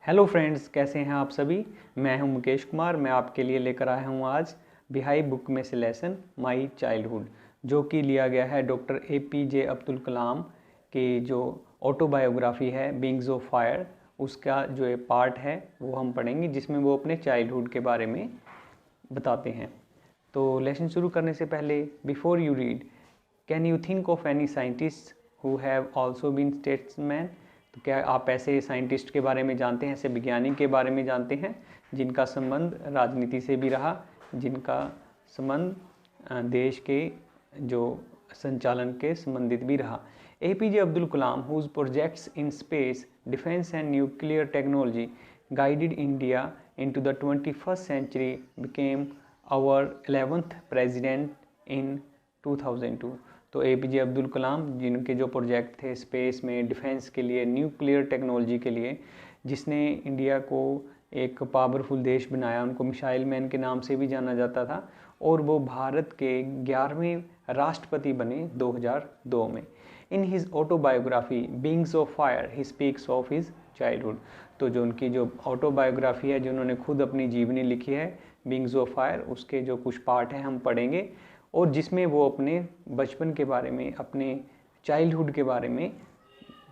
Hello friends, कैसे हैं आप सभी। मैं हूं मुकेश कुमार। मैं आपके लिए लेकर आया हूं आज बिहाई बुक में से लेसन माई चाइल्डहुड, जो कि लिया गया है डॉक्टर APJ अब्दुल कलाम की जो ऑटोबायोग्राफी है विंग्स ऑफ फायर, उसका जो ये पार्ट है वो हम पढ़ेंगे, जिसमें वो अपने चाइल्डहुड के बारे में बताते हैं। तो लेसन शुरू करने से पहले, before you read, can you think of any scientist who have also been statesman. तो क्या आप ऐसे साइंटिस्ट के बारे में जानते हैं, ऐसे वैज्ञानिक के बारे में जानते हैं जिनका संबंध राजनीति से भी रहा, जिनका संबंध देश के जो संचालन के संबंधित भी रहा। APJ Abdul Kalam, whose projects in space, defense and nuclear technology guided India into the 21st century, became our 11th president in 2002। तो APJ अब्दुल कलाम, जिनके जो प्रोजेक्ट थे स्पेस में, डिफेंस के लिए, न्यूक्लियर टेक्नोलॉजी के लिए, जिसने इंडिया को एक पावरफुल देश बनाया, उनको मिसाइल मैन के नाम से भी जाना जाता था, और वो भारत के 11वें राष्ट्रपति बने 2002 में। In his autobiography wings of fire he speaks of his childhood. तो जो उनकी जो ऑटोबायोग्राफी है, जो उन्होंने खुद अपनी जीवनी लिखी है, विंग्स ऑफ फायर, उसके जो कुछ पार्ट हैं हम पढ़ेंगे, और जिसमें वो अपने बचपन के बारे में, अपने चाइल्डहुड के बारे में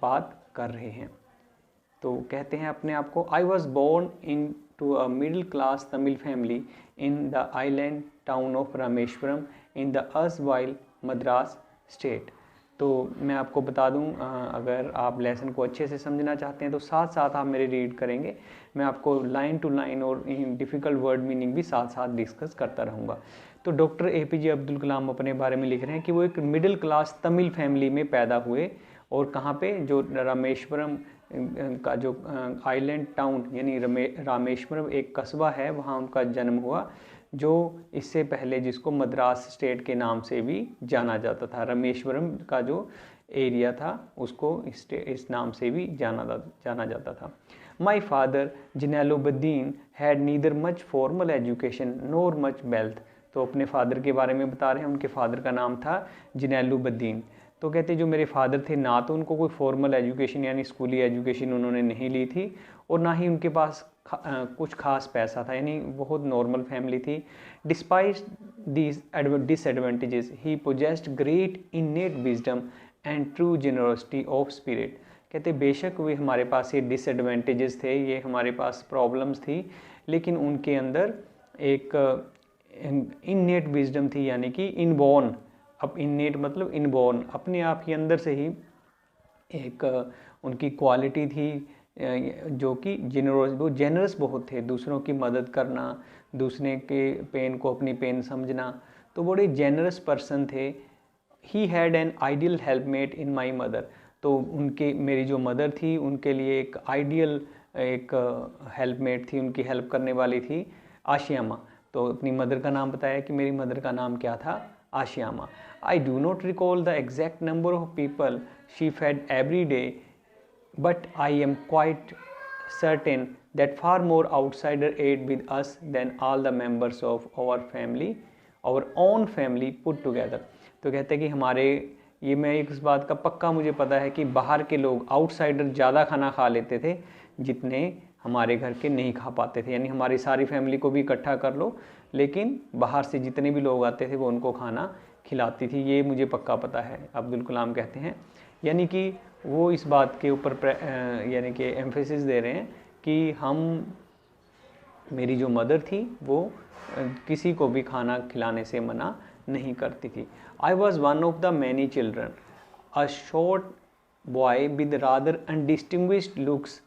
बात कर रहे हैं। तो कहते हैं अपने आप को, I was born into a middle class Tamil family in the island town of Rameswaram in the erstwhile Madras state. तो मैं आपको बता दूं, अगर आप लेसन को अच्छे से समझना चाहते हैं तो साथ साथ आप मेरे रीड करेंगे। मैं आपको लाइन टू लाइन और डिफ़िकल्ट वर्ड मीनिंग भी साथ साथ डिस्कस करता रहूँगा। तो डॉक्टर APJ अब्दुल कलाम अपने बारे में लिख रहे हैं कि वो एक मिडिल क्लास तमिल फैमिली में पैदा हुए, और कहाँ पे, जो रामेश्वरम का जो आइलैंड टाउन यानी रामेश्वरम एक कस्बा है, वहाँ उनका जन्म हुआ, जो इससे पहले जिसको मद्रास स्टेट के नाम से भी जाना जाता था। रामेश्वरम का जो एरिया था उसको इस नाम से भी जाना जाता था। My father Jainulabdeen had neither much formal education nor much wealth. तो अपने फादर के बारे में बता रहे हैं, उनके फादर का नाम था जिनैलुब्दीन। तो कहते जो मेरे फादर थे, ना तो उनको कोई फॉर्मल एजुकेशन यानी स्कूली एजुकेशन उन्होंने नहीं ली थी, और ना ही उनके पास कुछ खास पैसा था, यानी बहुत नॉर्मल फैमिली थी। Despite these disadvantages he possessed great इनेट wisdom and true generosity of spirit. कहते बेशक वे हमारे पास ये डिसएडवांटेजेस थे, ये हमारे पास प्रॉब्लम्स थी, लेकिन उनके अंदर एक इननेट विजडम थी, यानी कि इनबॉर्न। अब इननेट मतलब इनबॉर्न, अपने आप ही अंदर से ही एक उनकी क्वालिटी थी, जो कि वो जेनरस बहुत थे, दूसरों की मदद करना, दूसरे के पेन को अपनी पेन समझना, तो बड़े जेनरस पर्सन थे। He had an ideal helpmate in my mother. तो उनके, मेरी जो मदर थी, उनके लिए एक आइडियल एक हेल्पमेट थी, उनकी हेल्प करने वाली थी आशियामा। तो अपनी मदर का नाम बताया कि मेरी मदर का नाम क्या था, Ashiamma. I do not recall the exact number of people she fed every day, but I am quite certain that far more outsider ate with us than all the members of our family, our own family put together। तो कहते हैं कि हमारे, ये मैं इस बात का पक्का मुझे पता है कि बाहर के लोग, आउटसाइडर, ज़्यादा खाना खा लेते थे जितने हमारे घर के नहीं खा पाते थे। यानी हमारी सारी फैमिली को भी इकट्ठा कर लो, लेकिन बाहर से जितने भी लोग आते थे वो उनको खाना खिलाती थी, ये मुझे पक्का पता है, अब्दुल कलाम कहते हैं। यानी कि वो इस बात के ऊपर यानी कि एम्फेसिस दे रहे हैं कि हम, मेरी जो मदर थी वो किसी को भी खाना खिलाने से मना नहीं करती थी। I was one of the many children, a short boy with rather undistinguished looks.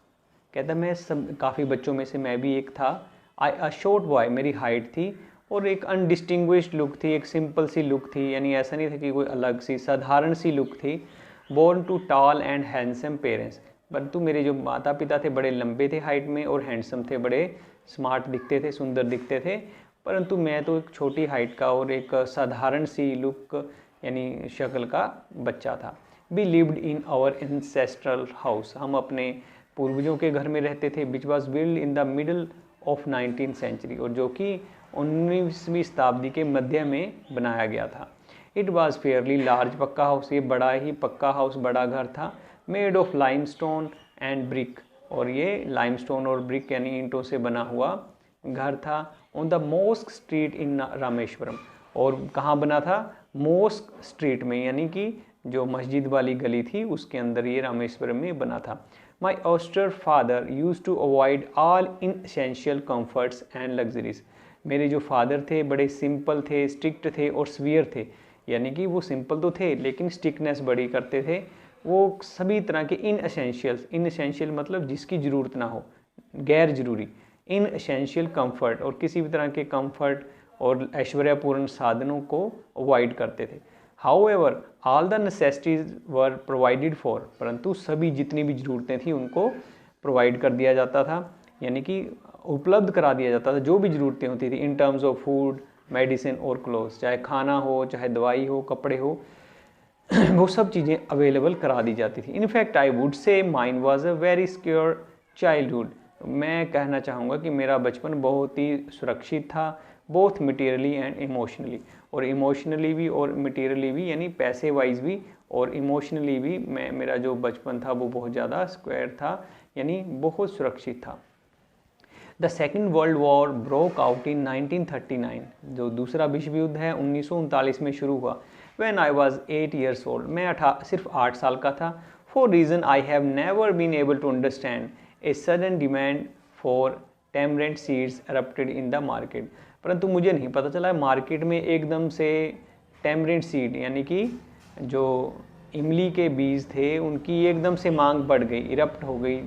कहता मैं काफ़ी बच्चों में से मैं भी एक था। अ शॉर्ट बॉय, मेरी हाइट थी, और एक अनडिस्टिंग्विश्ड लुक थी, एक सिंपल सी लुक थी, यानी ऐसा नहीं था कि कोई अलग सी, साधारण सी लुक थी। Born to tall and handsome parents, परंतु मेरे जो माता पिता थे बड़े लंबे थे हाइट में, और हैंडसम थे, बड़े स्मार्ट दिखते थे, सुंदर दिखते थे, परंतु मैं तो एक छोटी हाइट का और एक साधारण सी लुक यानी शक्ल का बच्चा था। We lived in our ancestral house, हम अपने पूर्वजों के घर में रहते थे, which was build in the middle of 19th century, और जो कि 19वीं शताब्दी के मध्य में बनाया गया था। इट वॉज फेयरली लार्ज, पक्का हाउस, ये बड़ा ही पक्का हाउस, बड़ा घर था, made of limestone and brick, और ये लाइमस्टोन और ब्रिक यानी ईंटों से बना हुआ घर था। On the mosque street in Rameswaram, और कहाँ बना था? मॉस्क स्ट्रीट में, यानी कि जो मस्जिद वाली गली थी उसके अंदर ये रामेश्वरम में बना था। My austere father used to avoid all inessential comforts and luxuries. मेरे जो फादर थे बड़े सिंपल थे, स्ट्रिक्ट थे और सवियर थे, यानी कि वो सिंपल तो थे लेकिन स्ट्रिक्टनेस बड़ी करते थे। वो सभी तरह के इनएसेंशियल मतलब जिसकी ज़रूरत ना हो, गैर जरूरी, इनएसेंशियल कंफर्ट और किसी भी तरह के कंफर्ट और ऐश्वर्यपूर्ण साधनों को अवॉइड करते थे। However all the necessities were provided for, परंतु सभी जितनी भी ज़रूरतें थी उनको प्रोवाइड कर दिया जाता था, यानी कि उपलब्ध करा दिया जाता था जो भी ज़रूरतें होती थी इन टर्म्स ऑफ फूड, मेडिसिन और क्लोथ्स, चाहे खाना हो, चाहे दवाई हो, कपड़े हो, वो सब चीज़ें अवेलेबल करा दी जाती थी। In fact I would say mine was a very secure childhood. मैं कहना चाहूँगा कि मेरा बचपन बहुत ही सुरक्षित था, बोथ मटीरियली एंड इमोशनली, और इमोशनली भी और मटीरियली भी, यानी पैसे वाइज भी और इमोशनली भी मेरा जो बचपन था वो बहुत ज़्यादा स्क्वायर था, यानी बहुत सुरक्षित था। The second world war broke out in 1939, जो दूसरा विश्व युद्ध है 1939 में शुरू हुआ। When I was 8 years old, मैं सिर्फ 8 साल का था। For reason I have never been able to understand, a sudden demand for tamarind seeds erupted in the market। परंतु मुझे नहीं पता चला मार्केट में एकदम से टैमरिंड सीड यानी कि जो इमली के बीज थे उनकी एकदम से मांग बढ़ गई, इरप्ट हो गई,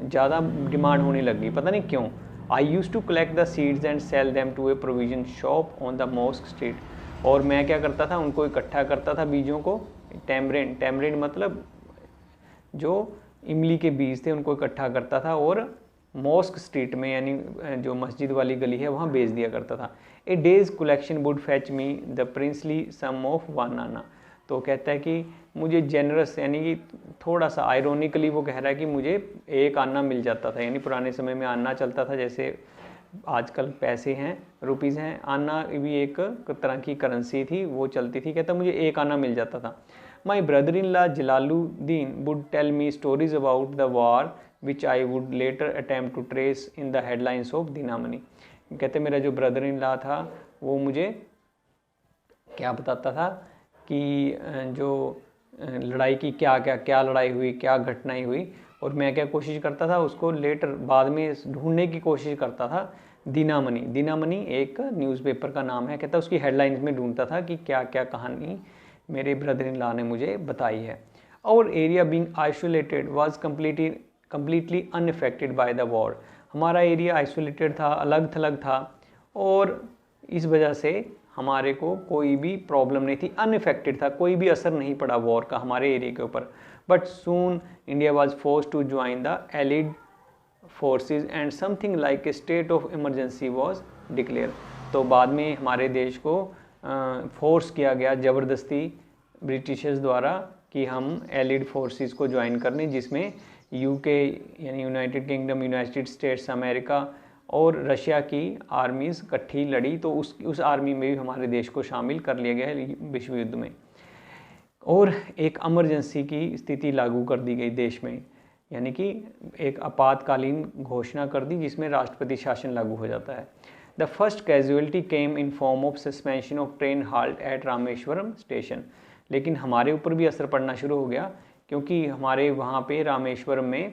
ज़्यादा डिमांड होने लग गई, पता नहीं क्यों। I used to collect the seeds and sell them to a provision shop on the mosque street, और मैं क्या करता था, उनको इकट्ठा करता था बीजों को। टैमरिंड मतलब जो इमली के बीज थे उनको इकट्ठा करता था और मॉस्क स्ट्रीट में, यानी जो मस्जिद वाली गली है वहाँ बेच दिया करता था। A day's collection would fetch me the princely sum of 1 anna. तो कहता है कि मुझे जेनरस, यानी कि थोड़ा सा आयरोनिकली वो कह रहा है कि मुझे 1 आना मिल जाता था, यानी पुराने समय में आना चलता था, जैसे आजकल पैसे हैं, रुपीज़ हैं, आना भी एक तरह की करेंसी थी, वो चलती थी। कहता मुझे 1 आना मिल जाता था। My brother in law Jalaluddin would tell me stories about the war which I would later attempt to trace in the headlines of Dinamani. कहते मेरा जो ब्रदर इन लॉ था वो मुझे क्या बताता था कि जो लड़ाई की क्या लड़ाई हुई, क्या घटनाएं हुई, और मैं क्या कोशिश करता था उसको लेटर बाद में ढूंढने की कोशिश करता था। दिनामनी एक न्यूज़पेपर का नाम है। कहता उसकी हेडलाइंस में ढूंढता था कि क्या क्या कहानी मेरे ब्रदर इन लॉ ने मुझे बताई है। और area being isolated was completely unaffected by the war. हमारा एरिया आइसोलेटेड था, अलग थलग था, और इस वजह से हमारे को कोई भी प्रॉब्लम नहीं थी, अनइफेक्टेड था, कोई भी असर नहीं पड़ा वॉर का हमारे एरिया के ऊपर। But soon India was forced to join the allied forces and something like a state of emergency was declare. तो बाद में हमारे देश को फोर्स किया गया ज़बरदस्ती ब्रिटिशर्स द्वारा कि हम एलिड फोर्सेस को ज्वाइन करने, जिसमें यूके यानी United kingdom, United states America और रशिया की आर्मीज़ इकट्ठी लड़ी। तो उस आर्मी में भी हमारे देश को शामिल कर लिया गया है विश्व युद्ध में, और एक इमरजेंसी की स्थिति लागू कर दी गई देश में, यानी कि एक आपातकालीन घोषणा कर दी जिसमें राष्ट्रपति शासन लागू हो जाता है। The first casualty came in form of suspension of train halt at Rameswaram station. लेकिन हमारे ऊपर भी असर पड़ना शुरू हो गया, क्योंकि हमारे वहाँ पे रामेश्वरम में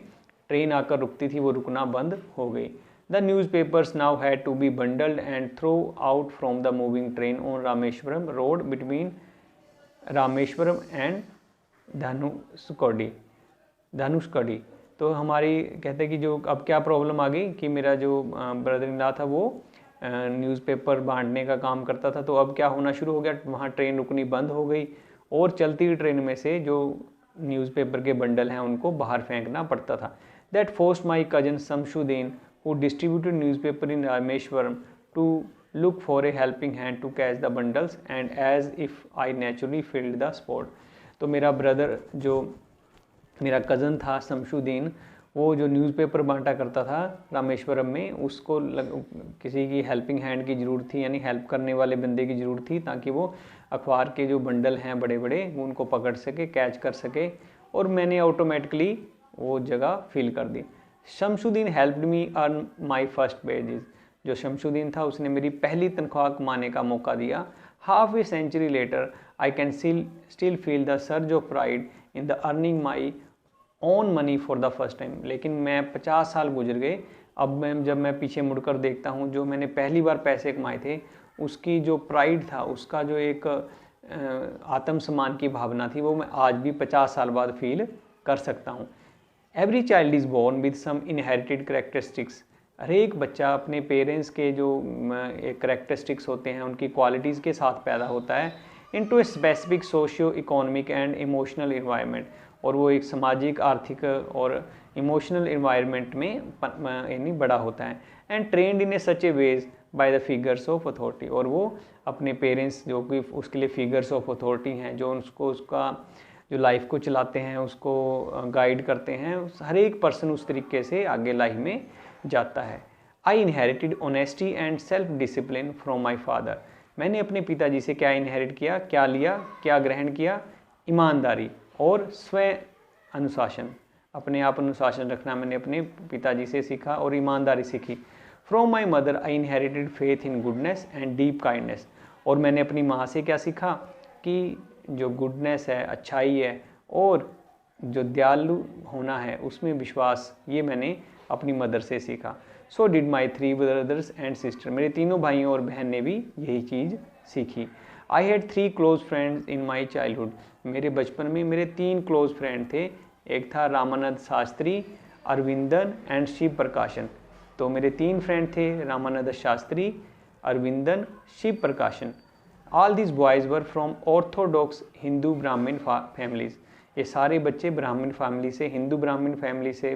ट्रेन आकर रुकती थी, वो रुकना बंद हो गई। The newspapers now had to be bundled and thrown out from the moving train on Rameshwaram road between Rameshwaram and धनुषकडी। तो हमारी कहते हैं कि जो अब क्या प्रॉब्लम आ गई कि मेरा जो ब्रदर इन लॉ था वो न्यूज़पेपर बांटने का काम करता था। तो अब क्या होना शुरू हो गया, वहाँ ट्रेन रुकनी बंद हो गई, और चलती हुई ट्रेन में से जो न्यूज़पेपर के बंडल हैं उनको बाहर फेंकना पड़ता था। That forced my cousin Shamsuddin who distributed newspaper in Rameshwaram to look for a helping hand to catch the bundles, and as if I naturally filled the spot। तो मेरा ब्रदर जो मेरा कज़न था शमशुद्दीन, वो जो न्यूज़पेपर बांटा करता था रामेश्वरम में, उसको किसी की हेल्पिंग हैंड की ज़रूरत थी, यानी हेल्प करने वाले बंदे की ज़रूरत थी, ताकि वो अखबार के जो बंडल हैं बड़े बड़े वो उनको पकड़ सके, कैच कर सके, और मैंने ऑटोमेटिकली वो जगह फिल कर दी। Shamsuddin helped me earn my first wages. जो शमशुद्दीन था उसने मेरी पहली तनख्वाह कमाने का मौका दिया। Half a century later I can still feel the surge of pride in the earning my own money for the first time. लेकिन मैं 50 साल गुजर गए, अब जब मैं पीछे मुड़कर देखता हूँ, जो मैंने पहली बार पैसे कमाए थे उसकी जो प्राइड था, उसका जो एक आत्मसम्मान की भावना थी, वो मैं आज भी 50 साल बाद फील कर सकता हूँ। Every child is born with some inherited characteristics. हर एक बच्चा अपने पेरेंट्स के जो एक करेक्टरिस्टिक्स होते हैं, उनकी क्वालिटीज़ के साथ पैदा होता है into a specific socio economic and emotional environment, और वो एक सामाजिक, आर्थिक और इमोशनल इन्वायरमेंट में यानी बड़ा होता है। And trend in A such A veg by the figures of authority, और वो अपने पेरेंट्स जो कि उसके लिए फिगर्स ऑफ अथॉरिटी हैं, जो उसको उसका जो लाइफ को चलाते हैं, उसको गाइड करते हैं, हर एक पर्सन उस तरीके से आगे लाइफ में जाता है। आई inherited honesty and self discipline from my father. मैंने अपने पिताजी से क्या इनहेरिट किया, क्या लिया, क्या ग्रहण किया? ईमानदारी और स्वयं अनुशासन। अपने आप अनुशासन रखना मैंने अपने पिताजी से सीखा और ईमानदारी सीखी। From my mother I inherited faith in goodness and deep kindness. और मैंने अपनी माँ से क्या सीखा कि जो गुडनेस है, अच्छाई है, और जो दयालु होना है, उसमें विश्वास, ये मैंने अपनी मदर से सीखा। So did my 3 brothers and sister. मेरे तीनों भाइयों और बहन ने भी यही चीज़ सीखी। I had 3 close friends in my childhood. मेरे बचपन में मेरे 3 क्लोज फ्रेंड थे। एक था रामानंद शास्त्री, अरविंदन एंड शिव प्रकाशन। तो मेरे 3 फ्रेंड थे, रामानंद शास्त्री, अरविंदन, शिव प्रकाशन। All this boys were from Orthodox Hindu ब्राह्मण फैमिलीज़। ये सारे बच्चे ब्राह्मण फैमिली से, हिंदू ब्राह्मण फैमिली से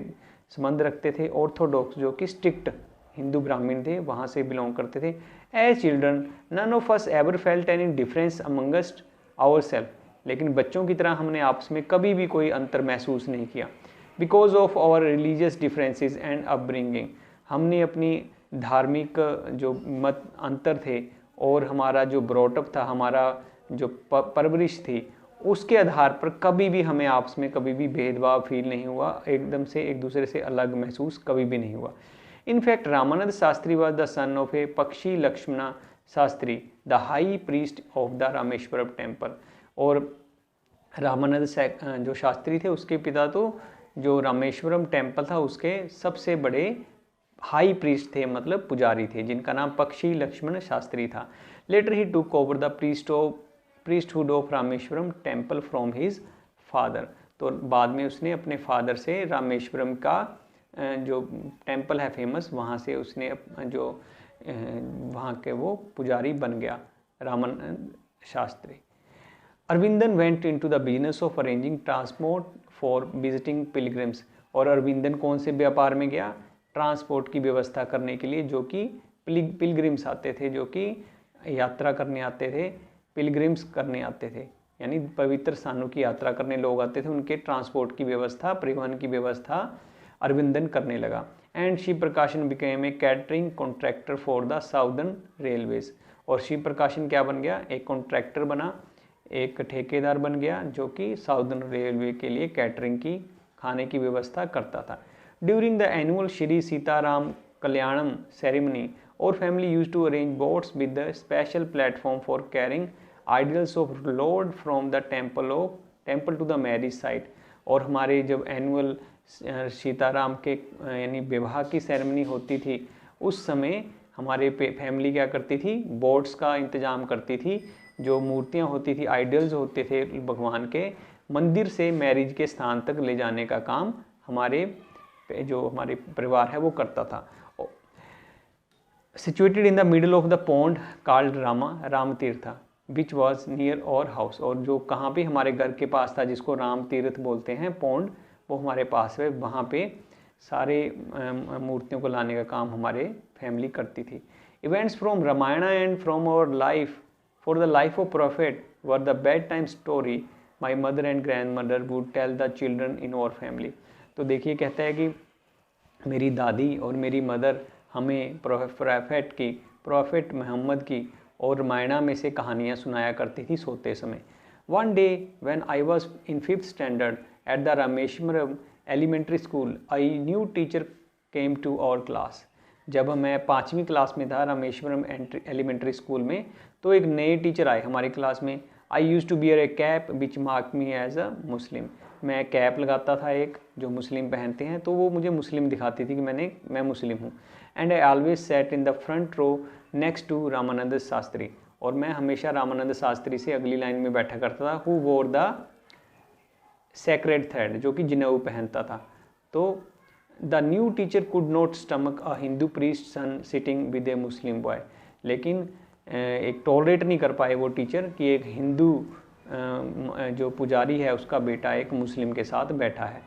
संबंध रखते थे। ऑर्थोडॉक्स जो कि स्ट्रिक्ट हिंदू ब्राह्मण थे, वहाँ से बिलोंग करते थे। As children none of us ever felt any difference amongst our self. लेकिन बच्चों की तरह हमने आपस में कभी भी कोई अंतर महसूस नहीं किया। Because of our religious differences and upbringing. हमने अपनी धार्मिक जो मत अंतर थे और हमारा जो ब्रॉटअप था, हमारा जो परवरिश थी, उसके आधार पर कभी भी हमें आपस में कभी भी भेदभाव फील नहीं हुआ, एकदम से एक दूसरे से अलग महसूस कभी भी नहीं हुआ। In fact Ramanand Shastri was the son of a Pakshi Lakshman Shastri, the high priest of the Rameswaram temple. और रामानंद जो शास्त्री थे, उसके पिता तो जो रामेश्वरम टेम्पल था उसके सबसे बड़े हाई प्रीस्ट थे, मतलब पुजारी थे, जिनका नाम पक्षी लक्ष्मण शास्त्री था। Later he took over the priesthood of Rameswaram temple from his father. तो बाद में उसने अपने फादर से रामेश्वरम का जो टेम्पल है फेमस, वहाँ से उसने जो वहाँ के वो पुजारी बन गया, Ramanand Shastri. Aravindan went into the business of arranging transport for visiting pilgrims. और अरविंदन कौन से व्यापार में गया? ट्रांसपोर्ट की व्यवस्था करने के लिए, जो कि पिलग्रिम्स आते थे, जो कि यात्रा करने आते थे, पिलग्रिम्स करने आते थे, यानी पवित्र स्थानों की यात्रा करने लोग आते थे, उनके ट्रांसपोर्ट की व्यवस्था, परिवहन की व्यवस्था अरविंदन करने लगा। एंड शिव प्रकाशन became a catering contractor for the southern railways. और शिव प्रकाशन क्या बन गया? एक कॉन्ट्रैक्टर बना, एक ठेकेदार बन गया, जो कि साउदर्न रेलवे के लिए कैटरिंग की, खाने की व्यवस्था करता था। During the annual Shri Sitaram Kalyanam ceremony, our family used to arrange boats with the special platform for carrying idols of lord from the temple to the marriage site. और हमारे जब एनुअल सीताराम के यानी विवाह की सेरेमनी होती थी, उस समय हमारे फैमिली क्या करती थी? बोट्स का इंतजाम करती थी। जो मूर्तियाँ होती थी, आइडल्स होते थे भगवान के, मंदिर से मैरिज के स्थान तक ले जाने का काम हमारे परिवार है वो करता था। Situated in the middle of the pond called Ram Tirtha which was near और हाउस। और जो कहाँ पे? हमारे घर के पास था, जिसको राम तीर्थ बोलते हैं, पॉन्ड, वो हमारे पास है। वहाँ पे सारे मूर्तियों को लाने का काम हमारे फैमिली करती थी। Events from Ramayana and from our life for the life of prophet were the bedtime story my mother and grandmother would tell the children in our family. तो देखिए, कहता है कि मेरी दादी और मेरी मदर हमें प्रॉफिट मोहम्मद की और रामायण में से कहानियाँ सुनाया करती थी सोते समय। One day when I was in 5th standard at the Rameswaram elementary school I new teacher came to our class. जब मैं 5वीं क्लास में था रामेश्वरम एलिमेंट्री स्कूल में, तो एक नए टीचर आए हमारी क्लास में। I used to wear a cap which marked me as a Muslim. मैं कैप लगाता था एक, जो मुस्लिम पहनते हैं, तो वो मुझे मुस्लिम दिखाती थी कि मैं मुस्लिम हूँ। And I always sat in the front row next to Ramanand Shastri. और मैं हमेशा रामानंद शास्त्री से अगली लाइन में बैठा करता था, हु वोर द सेक्रेड थ्रेड, जो कि जनेऊ पहनता था। तो the new teacher could not stomach a Hindu priest son sitting with a Muslim boy. लेकिन एक टॉलरेट नहीं कर पाए वो टीचर कि एक हिंदू जो पुजारी है उसका बेटा एक मुस्लिम के साथ बैठा है।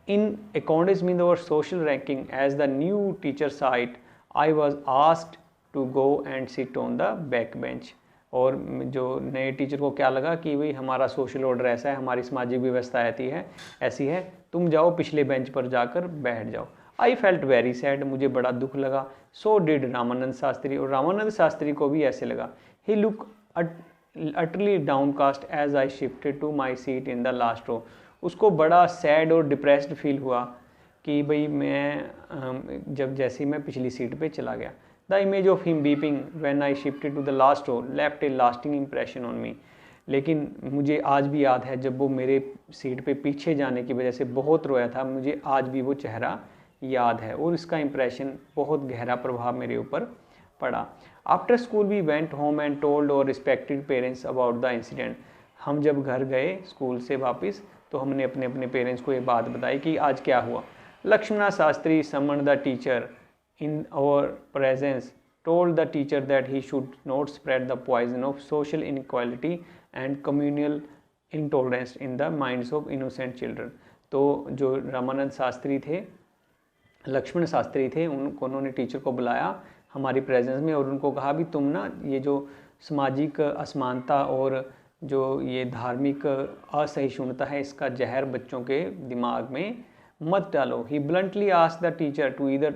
In accordance with our social ranking as the new teacher site, I was asked to go and sit on the back bench। और जो नए टीचर को क्या लगा कि भाई हमारा सोशल ऑर्डर ऐसा है, हमारी सामाजिक व्यवस्था ऐसी है, तुम जाओ पिछले बेंच पर जाकर बैठ जाओ। आई फेल्ट वेरी सैड, मुझे बड़ा दुख लगा। सो डिड रामानंद शास्त्री, और रामानंद शास्त्री को भी ऐसे लगा। He look utterly downcast as I shifted to my seat in the last row. उसको बड़ा सैड और डिप्रेस्ड फील हुआ कि भाई मैं जब जैसे ही मैं पिछली सीट पे चला गया। The image of him weeping when I shifted to the last row left a lasting impression on me. लेकिन मुझे आज भी याद है जब वो मेरे सीट पे पीछे जाने की वजह से बहुत रोया था, मुझे आज भी वो चेहरा याद है और इसका इम्प्रेशन बहुत गहरा प्रभाव मेरे ऊपर पड़ा। After school we went home and told our respected parents about the incident. हम जब घर गए स्कूल से वापस, तो हमने अपने अपने पेरेंट्स को ये बात बताई कि आज क्या हुआ। Lakshmana Shastri summoned the teacher in our presence, told the teacher that he should not spread the poison of social inequality and communal intolerance in the minds of innocent children. तो जो रामानंद शास्त्री थे, लक्ष्मण शास्त्री थे, उन्होंने टीचर को बुलाया हमारी प्रेजेंस में और उनको कहा भी तुम ना ये जो सामाजिक असमानता और जो ये धार्मिक असहिष्णुता है, इसका जहर बच्चों के दिमाग में मत डालो। He bluntly asked the teacher to either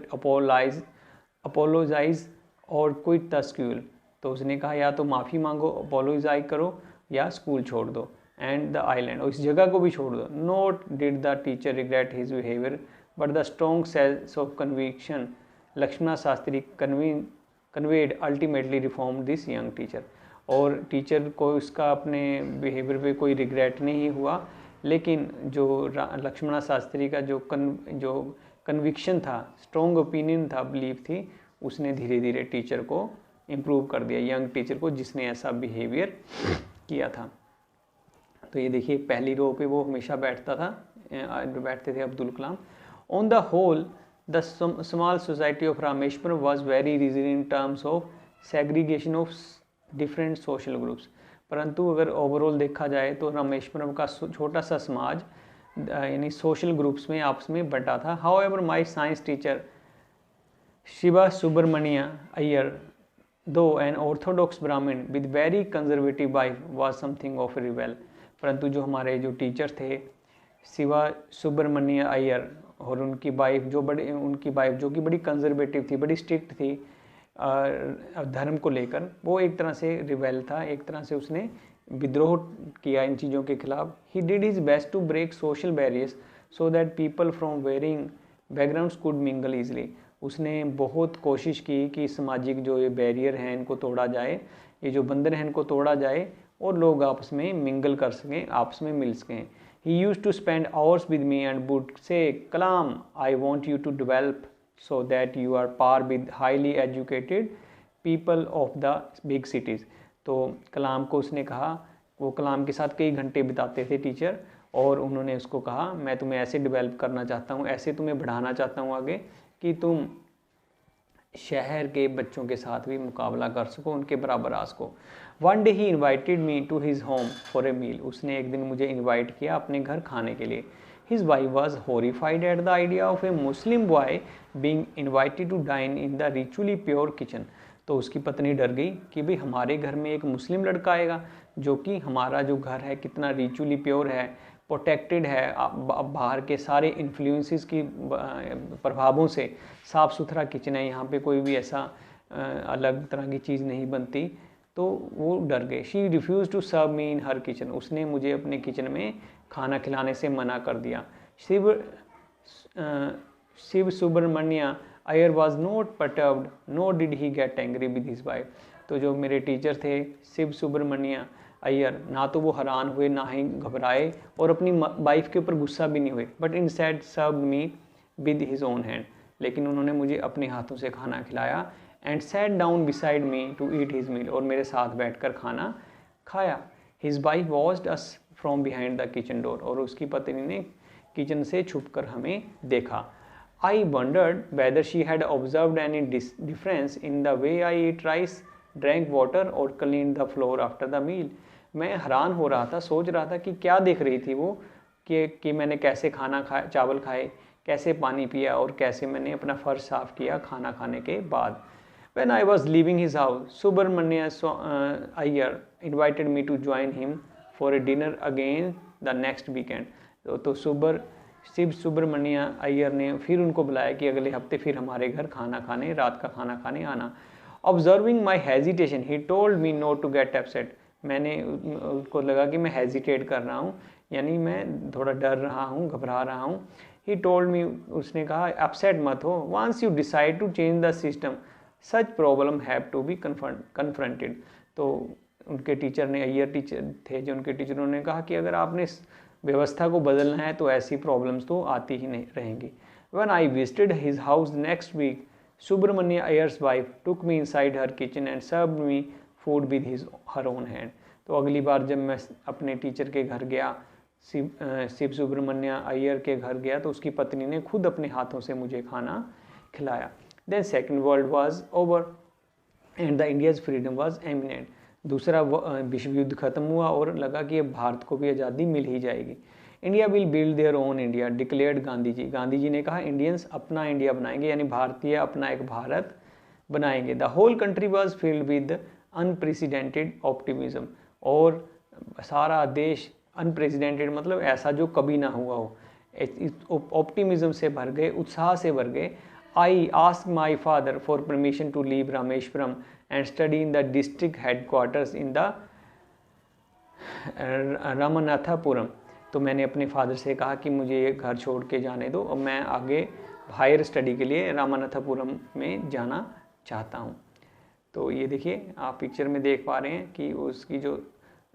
apologise or quit the school. तो उसने कहा या तो माफ़ी मांगो, अपोलोजाइज करो, या स्कूल छोड़ दो एंड द आइलैंड, और इस जगह को भी छोड़ दो। Note did the teacher regret his behaviour but the strong sense of conviction Lakshmana Shastri conveyed ultimately reform this young teacher. और टीचर को इसका अपने बिहेवियर पे कोई रिग्रेट नहीं हुआ, लेकिन जो लक्ष्मणा शास्त्री का जो कन्विक्शन था, स्ट्रॉन्ग ओपिनियन था, बिलीफ थी, उसने धीरे धीरे टीचर को इम्प्रूव कर दिया, यंग टीचर को जिसने ऐसा बिहेवियर किया था। तो ये देखिए पहली रो पे वो हमेशा बैठते थे Abdul Kalam. On the whole the small society of Rameswaram was very rigid in terms of segregation of different social groups. परंतु अगर ओवरऑल देखा जाए तो रामेश्वरम का छोटा सा समाज यानी सोशल ग्रुप्स में आपस में बंटा था। However my science teacher Shiva Subramania Iyer, though an orthodox Brahmin with very conservative wife, was something of a rebel. परंतु जो हमारे जो टीचर थे शिवा सुब्रमण्य अय्यर और उनकी वाइफ जो कि बड़ी कंजर्वेटिव थी, बड़ी स्ट्रिक्ट थी धर्म को लेकर, वो एक तरह से रिबेल था, एक तरह से उसने विद्रोह किया इन चीज़ों के खिलाफ। He did his best to break social barriers so that people from varying backgrounds could mingle easily. उसने बहुत कोशिश की कि सामाजिक जो ये बैरियर हैं इनको तोड़ा जाए, ये जो बंधन हैं इनको तोड़ा जाए और लोग आपस में मिंगल कर सकें, आपस में मिल सकें। He used to spend hours with me and would say, Kalam I want you to develop so that you are par with highly educated people of the big cities। तो कलाम को उसने कहा, वो कलाम के साथ कई घंटे बिताते थे टीचर, और उन्होंने उसको कहा मैं तुम्हें ऐसे डेवलप करना चाहता हूँ, ऐसे तुम्हें बढ़ाना चाहता हूँ आगे कि तुम शहर के बच्चों के साथ भी मुकाबला कर सको, उनके बराबर आ सको। One day he invited me to his home for a meal. उसने एक दिन मुझे इन्वाइट किया अपने घर खाने के लिए। His wife was horrified at the idea of a Muslim boy being invited to dine in the ritually pure kitchen। तो उसकी पत्नी डर गई कि भाई हमारे घर में एक मुस्लिम लड़का आएगा, जो कि हमारा जो घर है कितना रिचुअली प्योर है, प्रोटेक्टेड है, बाहर के सारे इन्फ्लुएंसेस की प्रभावों से साफ़ सुथरा किचन है, यहाँ पे कोई भी ऐसा अलग तरह की चीज़ नहीं बनती। तो वो डर गए। She refused to serve me in her kitchen. उसने मुझे अपने किचन में खाना खिलाने से मना कर दिया। Shiv Subramania Iyer was not perturbed nor did he get angry with his wife. तो जो मेरे टीचर थे शिव सुब्रमण्य अय्यर, ना तो वो हैरान हुए ना ही घबराए और अपनी वाइफ के ऊपर गुस्सा भी नहीं हुए, but instead served me with his own hand, लेकिन उन्होंने मुझे अपने हाथों से खाना खिलाया। And sat down beside me to eat his meal, और मेरे साथ बैठकर खाना खाया। His wife watched us from behind the kitchen door, और उसकी पत्नी ने किचन से छुपकर हमें देखा। I wondered whether she had observed any difference in the way I eat rice, drank water और clean the floor after the meal. मैं हैरान हो रहा था, सोच रहा था कि क्या देख रही थी वो, कि मैंने कैसे खाना खाया, चावल खाए, कैसे पानी पिया और कैसे मैंने अपना फर्श साफ किया खाना खाने के बाद। When I was leaving his house, Subramanya Iyer invited me to join him for a dinner again the next weekend. तो शिव सुब्रमण्य अय्यर ने फिर उनको बुलाया कि अगले हफ्ते फिर हमारे घर खाना खाने, रात का खाना खाने आना। Observing my hesitation, he told me not to get upset. मैंने उनको लगा कि मैं हेजिटेट कर रहा हूँ, यानी मैं थोड़ा डर रहा हूँ, घबरा रहा हूँ। He told me, उसने कहा अपसेट मत हो, once you decide to change the system, such problem have to be confronted। तो उनके टीचर ने, अय्यर टीचर थे जो उनके टीचरों ने कहा कि अगर आपने इस व्यवस्था को बदलना है तो ऐसी प्रॉब्लम्स तो आती ही नहीं रहेंगी। When I visited his house next week, Subramanya Iyer's wife took me inside her kitchen and served me food with her own hand। तो अगली बार जब मैं अपने टीचर के घर गया, शिव सुब्रमण्य अय्यर के घर गया, तो उसकी पत्नी ने खुद अपने हाथों से मुझे खाना खिलाया। Then Second World was over and the India's freedom was imminent। दूसरा विश्व युद्ध खत्म हुआ और लगा कि अब भारत को भी आज़ादी मिल ही जाएगी। India will build their own India declared Gandhi ji. Gandhi ji ने कहा इंडियंस अपना इंडिया बनाएंगे, यानी भारतीय अपना एक भारत बनाएंगे। The whole country was filled with unprecedented optimism, और सारा देश अनप्रेसिडेंटेड मतलब ऐसा जो कभी ना हुआ हो, ऑप्टिमिज्म से भर गए, उत्साह से भर गए। I asked my father for permission to leave Rameshwaram and study in the district headquarters in the Ramanathapuram। तो मैंने अपने फादर से कहा कि मुझे ये घर छोड़ के जाने दो और मैं आगे हायर स्टडी के लिए रामानाथापुरम में जाना चाहता हूँ। तो ये देखिए आप पिक्चर में देख पा रहे हैं कि उसकी जो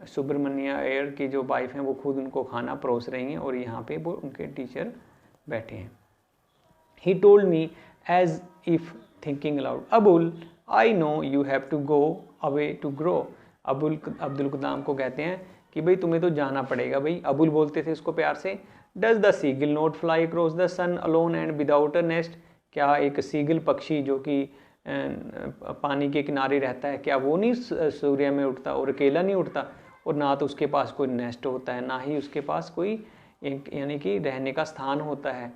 सुब्रमण्य अय्यर की जो वाइफ हैं वो खुद उनको खाना परोस रही हैं और यहाँ पे वो उनके टीचर बैठे हैं। He told me as if thinking aloud, Abul, I know you have to go away to grow। Abdul Kalam को कहते हैं कि भाई तुम्हें तो जाना पड़ेगा। भाई अबुल बोलते थे उसको प्यार से। Does the seagull not fly across the sun alone and without a nest? क्या एक सीगल पक्षी जो कि पानी के किनारे रहता है, क्या वो नहीं सूर्य में उठता और अकेला नहीं उठता, और ना तो उसके पास कोई नेस्ट होता है, ना ही उसके पास कोई यानी कि रहने का स्थान होता है।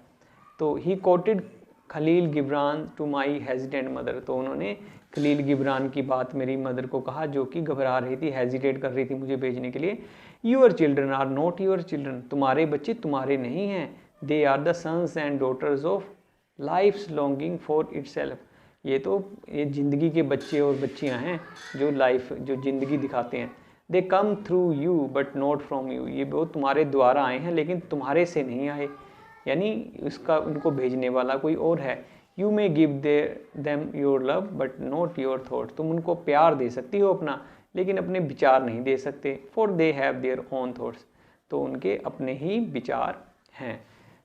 तो he quoted Khalil Gibran to my hesitant mother. तो उन्होंने खलील गिब्रान की बात मेरी मदर को कहा जो कि घबरा रही थी, हेजिटेट कर रही थी मुझे भेजने के लिए। Your children are not your children. तुम्हारे बच्चे तुम्हारे नहीं हैं। They are the sons and daughters of life's longing for itself. ये ज़िंदगी के बच्चे और बच्चियां हैं जो ज़िंदगी दिखाते हैं। They come through you but not from you. ये वो तुम्हारे द्वारा आए हैं लेकिन तुम्हारे से नहीं आए, यानी उसका उनको भेजने वाला कोई और है। You may give them your love but not your thought. तुम उनको प्यार दे सकती हो अपना, लेकिन अपने विचार नहीं दे सकते। For they have their own thoughts. तो उनके अपने ही विचार हैं।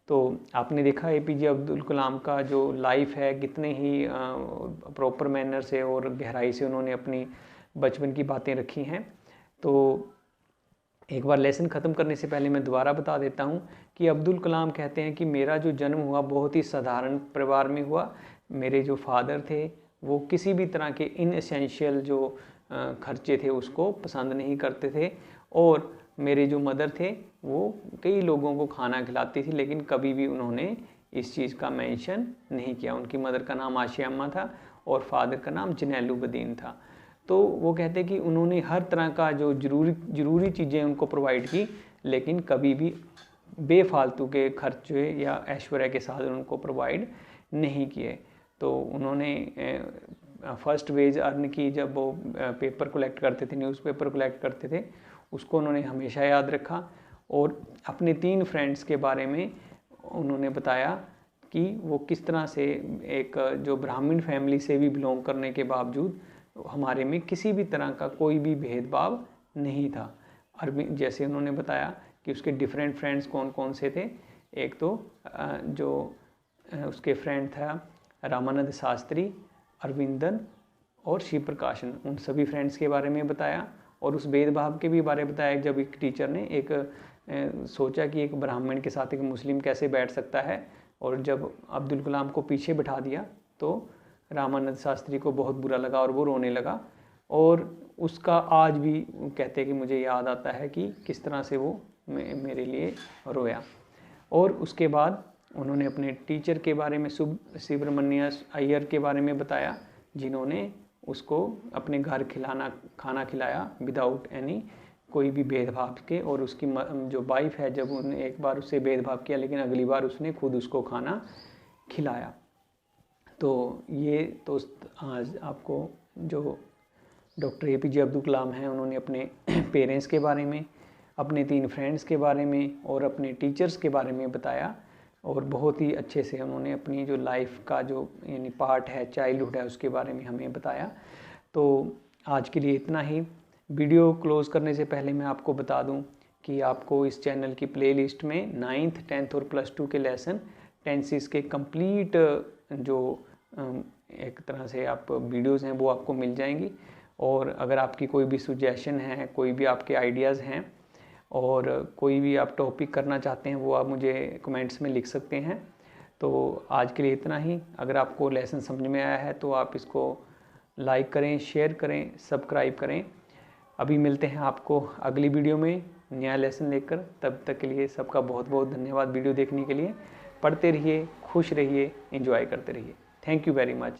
तो आपने देखा एपीजे अब्दुल कलाम का जो लाइफ है कितने ही प्रॉपर मैनर से और गहराई से उन्होंने अपनी बचपन की बातें रखी हैं। तो एक बार लेसन ख़त्म करने से पहले मैं दोबारा बता देता हूँ कि अब्दुल कलाम कहते हैं कि मेरा जो जन्म हुआ बहुत ही साधारण परिवार में हुआ। मेरे जो फादर थे वो किसी भी तरह के इनएसेंशियल जो खर्चे थे उसको पसंद नहीं करते थे, और मेरे जो मदर थे वो कई लोगों को खाना खिलाती थी, लेकिन कभी भी उन्होंने इस चीज़ का मेंशन नहीं किया। उनकी मदर का नाम आशिया अम्मा था और फादर का नाम जैनुलबदीन था। तो वो कहते हैं कि उन्होंने हर तरह का जो ज़रूरी चीज़ें उनको प्रोवाइड की, लेकिन कभी भी बेफालतू के खर्चे या ऐश्वर्य के साधन उनको प्रोवाइड नहीं किए। तो उन्होंने फर्स्ट वेज अर्न की जब वो पेपर कलेक्ट करते थे, न्यूज़पेपर कलेक्ट करते थे, उसको उन्होंने हमेशा याद रखा। और अपने 3 फ्रेंड्स के बारे में उन्होंने बताया कि वो किस तरह से एक जो ब्राह्मण फैमिली से भी बिलोंग करने के बावजूद हमारे में किसी भी तरह का कोई भी भेदभाव नहीं था। अरविंद, जैसे उन्होंने बताया कि उसके डिफरेंट फ्रेंड्स कौन कौन से थे। एक तो जो उसके फ्रेंड था रामानंद शास्त्री, अरविंदन और शिव प्रकाशन, उन सभी फ्रेंड्स के बारे में बताया। और उस भेदभाव के भी बारे में बताया जब एक टीचर ने एक सोचा कि एक ब्राह्मण के साथ एक मुस्लिम कैसे बैठ सकता है, और जब अब्दुल कलाम को पीछे बिठा दिया तो रामानंद शास्त्री को बहुत बुरा लगा और वो रोने लगा। और उसका आज भी कहते हैं कि मुझे याद आता है कि किस तरह से वो मेरे लिए रोया। और उसके बाद उन्होंने अपने टीचर के बारे में सुब्रमण्य अय्यर के बारे में बताया, जिन्होंने उसको अपने घर खाना खिलाया विदाउट एनी कोई भी भेदभाव के। और उसकी जो वाइफ है, जब उन्होंने एक बार उससे भेदभाव किया लेकिन अगली बार उसने खुद उसको खाना खिलाया। तो ये तो आज आपको जो डॉक्टर APJ अब्दुल कलाम हैं, उन्होंने अपने पेरेंट्स के बारे में, अपने 3 फ्रेंड्स के बारे में और अपने टीचर्स के बारे में बताया। और बहुत ही अच्छे से उन्होंने अपनी जो लाइफ का जो यानी पार्ट है, चाइल्डहुड है, उसके बारे में हमें बताया। तो आज के लिए इतना ही। वीडियो क्लोज़ करने से पहले मैं आपको बता दूं कि आपको इस चैनल की प्लेलिस्ट में 9th 10th और +2 के लेसन टेंसेस के कंप्लीट जो एक तरह से आप वीडियोस हैं वो आपको मिल जाएंगी। और अगर आपकी कोई भी सुजेशन है, कोई भी आपके आइडियाज़ हैं और कोई भी आप टॉपिक करना चाहते हैं, वो आप मुझे कमेंट्स में लिख सकते हैं। तो आज के लिए इतना ही। अगर आपको लेसन समझ में आया है तो आप इसको लाइक करें, शेयर करें, सब्सक्राइब करें। अभी मिलते हैं आपको अगली वीडियो में नया लेसन लेकर। तब तक के लिए सबका बहुत बहुत धन्यवाद वीडियो देखने के लिए। पढ़ते रहिए, खुश रहिए, एंजॉय करते रहिए। Thank you very much.